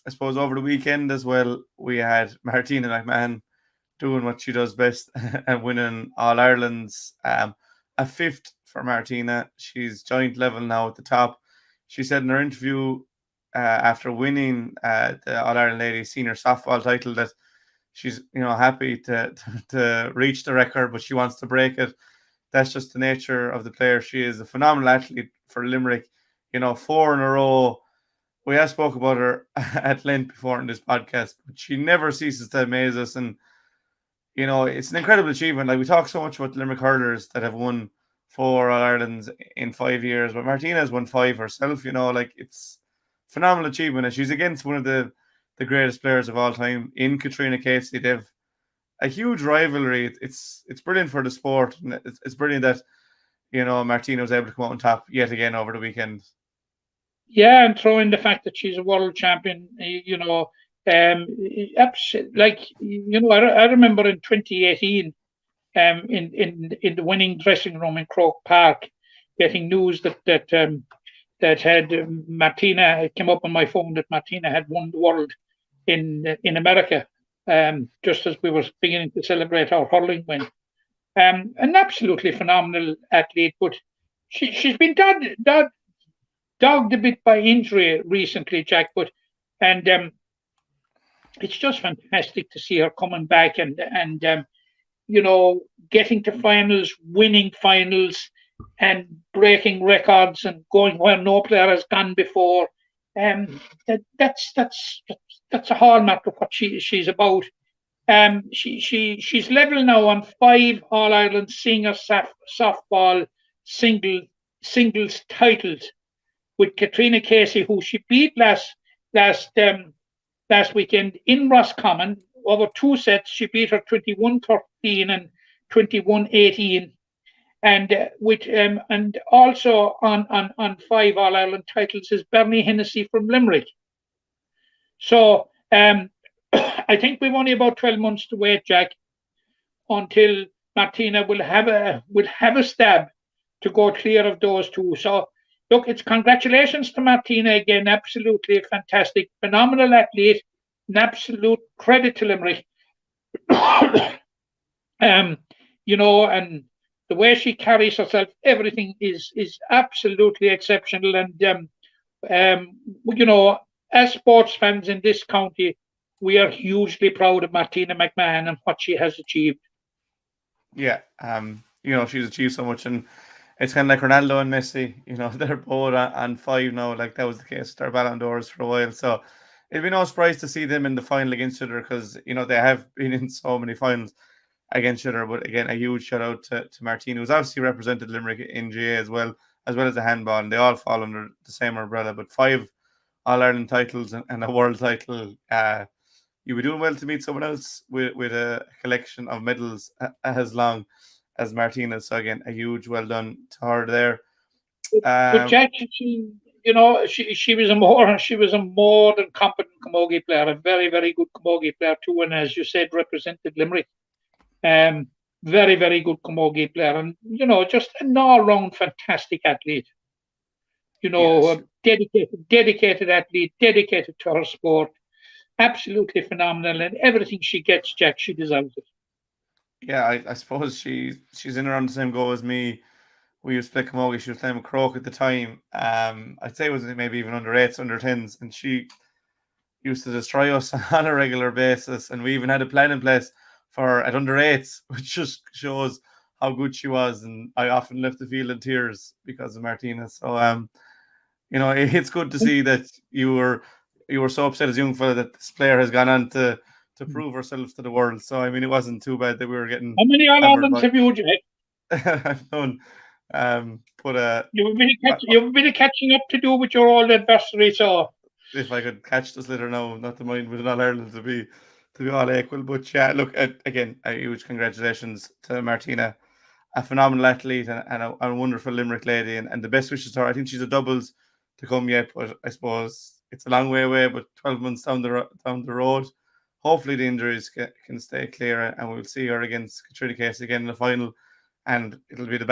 I suppose over the weekend as well, we had Martina McMahon doing what she does best and winning All Ireland's. A fifth for Martina. She's joint level now at the top. She said in her interview after winning the All Ireland Ladies Senior Softball title that she's happy to reach the record, but she wants to break it. That's just the nature of the player. She is a phenomenal athlete for Limerick. Four in a row. We have spoke about her at length before in this podcast, but she never ceases to amaze us. And it's an incredible achievement. Like we talk so much about Limerick hurlers that have won four All Irelands in 5 years, but Martina has won five herself. Like it's phenomenal achievement, and she's against one of the greatest players of all time in Catriona Casey. They've a huge rivalry. It's brilliant for the sport, and it's brilliant that Martina was able to come out on top yet again over the weekend. Yeah, and throw in the fact that she's a world champion, I remember in 2018, in the winning dressing room in Croke Park, getting news that had Martina had come up on my phone that Martina had won the world in America, just as we were beginning to celebrate our hurling win. An absolutely phenomenal athlete, but she's been dogged a bit by injury recently, Jack. And it's just fantastic to see her coming back and getting to finals, winning finals, and breaking records and going where no player has gone before. That's a hallmark of what she's about. She's level now on 5 All Ireland senior softball singles titles with Catriona Casey, who she beat last weekend in Roscommon over 2 sets. She beat her 21-13 and 21-18, and also on 5 All Ireland titles is Bernie Hennessy from Limerick. So I think we've only about 12 months to wait, Jack, until Martina will have a stab to go clear of those two. So look, it's congratulations to Martina again. Absolutely fantastic, phenomenal athlete, an absolute credit to Limerick. And the way she carries herself, everything is absolutely exceptional. And as sports fans in this county, we are hugely proud of Martina McMahon and what she has achieved. Yeah, she's achieved so much, and it's kind of like Ronaldo and Messi. They're both on 5 now. Like that was the case with their Ballon d'Ors for a while. So it'd be no surprise to see them in the final against each other because they have been in so many finals against each other. But again, a huge shout out to Martina, who's obviously represented Limerick in GA as well as the handball, and they all fall under the same umbrella. But 5 All Ireland titles and a world title. You were doing well to meet someone else with a collection of medals as long as Martina. So again, a huge well done to her there. But Jack, she was a more than competent camogie player, a very, very good camogie player too, and as you said, represented Limerick. Very, very good camogie player, and just an all-round fantastic athlete. Yes. Dedicated athlete, dedicated to her sport. Absolutely phenomenal, and everything she gets, Jack, she deserves it. Yeah, I suppose she's in around the same goal as me. We used to play camogie. She was playing with Croke at the time. I'd say it was maybe even under 8s, under 10s, and she used to destroy us on a regular basis. And we even had a plan in place for at under 8s, which just shows how good she was. And I often left the field in tears because of Martina. So it's good to see that you were so upset as a young fella that this player has gone on to prove herself to the world. So I mean, it wasn't too bad that we were getting. How many All Irelands have you, Jack? I've done. But you have a bit of catching up to do with your old adversary. So if I could catch this litter now, not to mind with All Ireland to be all equal. But yeah, look, again, a huge congratulations to Martina, a phenomenal athlete and a wonderful Limerick lady, and the best wishes to her. I think she's a doubles to come yet, but I suppose it's a long way away. But 12 months down the road, hopefully the injuries can stay clear, and we'll see her against Catriona Casey again in the final, and it'll be the